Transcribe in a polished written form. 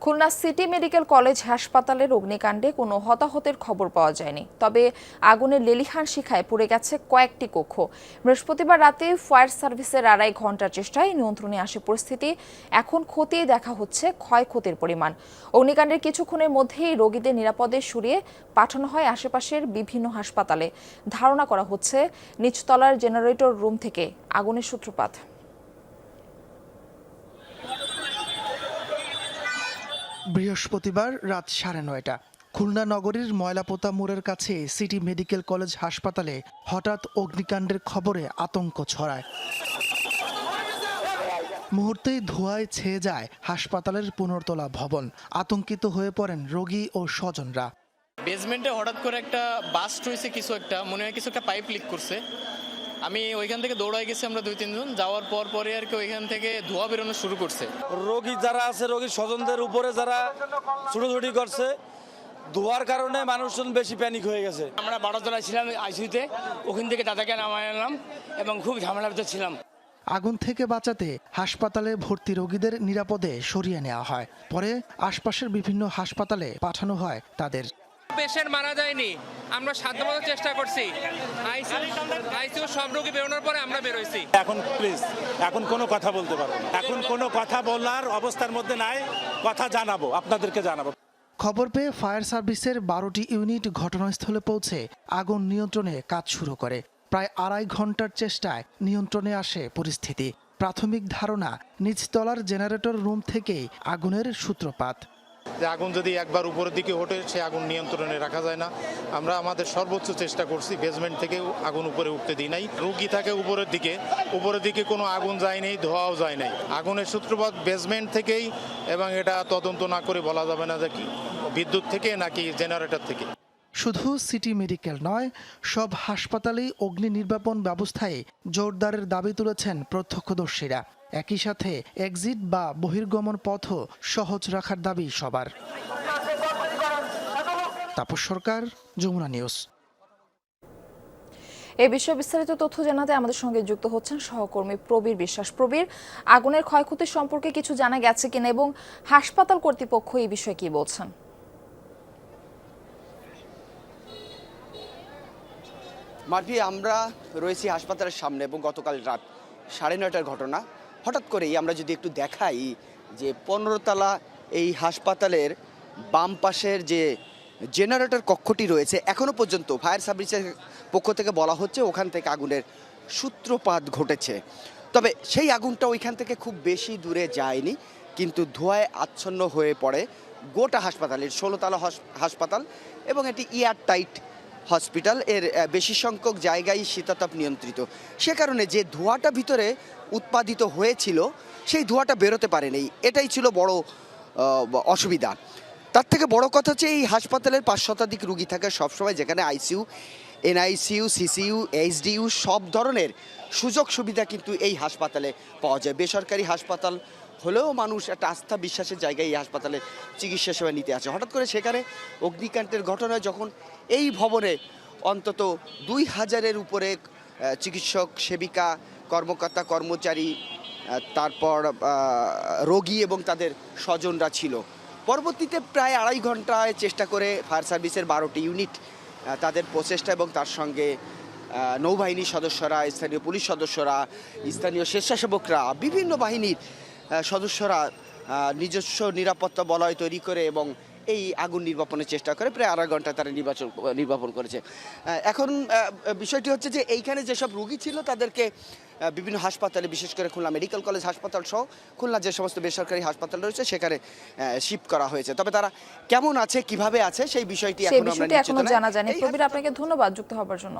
Khulna city medical college হাসপাতালের অগ্নিকাণ্ডে কোনো হতাহতের খবর পাওয়া যায়নি, তবে আগুনের লেলিহান শিখায় পুড়ে গেছে কয়েকটি কক্ষ। বৃহস্পতিবার রাতে ফায়ার সার্ভিসের 2.5 ঘন্টার চেষ্টায় নিয়ন্ত্রণে আসে পরিস্থিতি। এখন খতিয়ে দেখা হচ্ছে ক্ষয়ক্ষতির পরিমাণ। অগ্নিকাণ্ডের কিছুক্ষণের মধ্যেই রোগীদের নিরাপদে সরিয়ে পাঠানো হয় আশেপাশের বিভিন্ন হাসপাতালে। ধারণা করা হচ্ছে নিচতলার জেনারেটর রুম থেকে আগুনের সূত্রপাত। বৃহস্পতিবার রাত 9:30 খুলনা নগরীর ময়লাপোতা মোড়ের কাছে সিটি মেডিকেল কলেজ হাসপাতালে হঠাৎ অগ্নিকাণ্ডের খবরে আতঙ্ক ছড়ায়। মুহূর্তেই ধোঁয়ায় ছেয়ে যায় হাসপাতালের 15 তলা ভবন। আতঙ্কিত হয়ে পড়েন রোগী ও স্বজনরা। বেসমেন্টে হঠাৎ করে একটা বাস্ট হয়েছে, কিছু একটা মনে হয় কিছু একটা পাইপ লিক করছে। আমি ওইখান থেকে দৌড়াই গেছি, আমরা 2-3 জন যাওয়ার পরে আর কি ওইখান থেকে ধোঁয়া বেরোনো শুরু করছে। রোগী যারা আছে, রোগীর স্বজনদের উপরে যারা ছুটোছুটি করছে, ধোঁয়ার কারণে মানুষজন বেশি প্যানিক হয়ে গেছে। আমরা 12 জনে ছিলাম আইসিইউতে, ওখান থেকে দাদাকে নামায় আনলাম এবং খুব ঝামেলার ভিতর ছিলাম। আগুন থেকে বাঁচাতে হাসপাতালে ভর্তি রোগীদের নিরাপদে সরিয়ে নেওয়া হয়। পরে আশপাশের বিভিন্ন হাসপাতালে পাঠানো হয় তাদের। পেশেন্ট মারা যায়নি, আমরা সাধ্যমতো চেষ্টা করছি। আইসিইউ সব রোগী বেরোনোর পরে আমরা বেরোইছি। এখন প্লিজ এখন কোনো কথা বলতে পারবো না, এখন কোনো কথা বলার অবস্থার মধ্যে নাই। কথা জানাবো, আপনাদেরকে জানাবো। খবর পেয়ে ফায়ার সার্ভিসের 12টি ইউনিট ঘটনাস্থলে পৌঁছে আগুন নিয়ন্ত্রণে কাজ শুরু করে। প্রায় 2.5 ঘন্টার চেষ্টায় নিয়ন্ত্রণে আসে পরিস্থিতি। প্রাথমিক ধারণা, নিচতলার জেনারেটর রুম থেকেই আগুনের সূত্রপাত। যে আগুন যদি একবার উপরের দিকে ওঠে, সে আগুন নিয়ন্ত্রণে রাখা যায় না। আমরা আমাদের সর্বোচ্চ চেষ্টা করছি, বেসমেন্ট থেকে আগুন উপরে উঠতে দিই নাই। রুগী থাকে উপরের দিকে কোনো আগুন যায় নাই, ধোঁয়াও যায় নাই। আগুনের সূত্রপাত বেসমেন্ট থেকেই, এবং এটা তদন্ত না করে বলা যাবে না যে কি বিদ্যুৎ থেকে নাকি জেনারেটর থেকে। শুধু সিটি মেডিকেল নয়, সব হাসপাতালেই অগ্নি নির্বাপন ব্যবস্থায় জোরদারের দাবি তুলেছেন প্রত্যক্ষদর্শীরা। একই সাথে এক্সিট বা বহির্গমন পথও সহজ রাখার দাবি সবার। তাপস সরকার, যমুনা নিউজ। এই বিষয়ে বিস্তারিত তথ্য জানাতে আমাদের সঙ্গে যুক্ত হচ্ছেন সহকর্মী প্রবীর বিশ্বাস। প্রবীর, আগুনের ক্ষয়ক্ষতি সম্পর্কে কিছু জানা গেছে কিনা এবং হাসপাতাল কর্তৃপক্ষ এই বিষয়ে কি বলছেন? মার্ফি, আমরা রয়েছি হাসপাতালের সামনে এবং গতকাল রাত 9:30টার ঘটনা। হঠাৎ করেই আমরা যদি একটু দেখাই যে 15 তলা এই হাসপাতালের বাম পাশের যে জেনারেটর কক্ষটি রয়েছে, এখনও পর্যন্ত ফায়ার সার্ভিসের পক্ষ থেকে বলা হচ্ছে ওখান থেকে আগুনের সূত্রপাত ঘটেছে। তবে সেই আগুনটা ওইখান থেকে খুব বেশি দূরে যায়নি, কিন্তু ধোঁয়ায় আচ্ছন্ন হয়ে পড়ে গোটা হাসপাতালের 16 তলা হাসপাতাল, এবং এটি এয়ার টাইট হসপিটাল। এর বেশি সংখ্যক জায়গায় শীতাতাপ নিয়ন্ত্রিত। সে কারণে যে ধোঁয়াটা ভিতরে উৎপাদিত হয়েছিল সেই ধোঁয়াটা বেরোতে পারেনি, এটাই ছিল বড় অসুবিধা। তার থেকে বড় কথা হচ্ছে এই হাসপাতালের 5 শতাধিক রুগী থাকে সবসময়, যেখানে আইসিইউ, এনআইসিইউ, সিসিইউ, এইচডিইউ সব ধরনের সুযোগ সুবিধা কিন্তু এই হাসপাতালে পাওয়া যায়। বেসরকারি হাসপাতাল হলেও মানুষ একটা আস্থা বিশ্বাসের জায়গায় এই হাসপাতালে চিকিৎসা সেবা নিতে আসে। হঠাৎ করে সেখানে অগ্নিকাণ্ডের ঘটনায় যখন এই ভবনে অন্তত 2000-এর উপরে চিকিৎসক, সেবিকা, কর্মকর্তা, কর্মচারী, তারপর রোগী এবং তাদের স্বজনরা ছিল। পরবর্তীতে প্রায় 2.5 ঘন্টায় চেষ্টা করে ফায়ার সার্ভিসের 12টি ইউনিট তাদের প্রচেষ্টা এবং তার সঙ্গে নৌবাহিনীর সদস্যরা, স্থানীয় পুলিশ সদস্যরা, স্থানীয় স্বেচ্ছাসেবকরা, বিভিন্ন বাহিনীর সদস্যরা নিজস্ব নিরাপত্তা বলয় তৈরি করে এবং এই আগুন নির্বাপনের চেষ্টা করে প্রায় 2.5 ঘন্টা তারা নির্বাপন করেছে। এখন বিষয়টি হচ্ছে যে এইখানে যেসব রোগী ছিল তাদেরকে বিভিন্ন হাসপাতালে, বিশেষ করে খুলনা মেডিকেল কলেজ হাসপাতাল সহ খুলনা যে সমস্ত বেসরকারি হাসপাতাল রয়েছে সেখানে শিফট করা হয়েছে। তবে তারা কেমন আছে, কিভাবে আছে সেই বিষয়টি এখনো জানা যায়নি। প্রবীর, আপনাকে ধন্যবাদ যুক্ত হবার জন্য।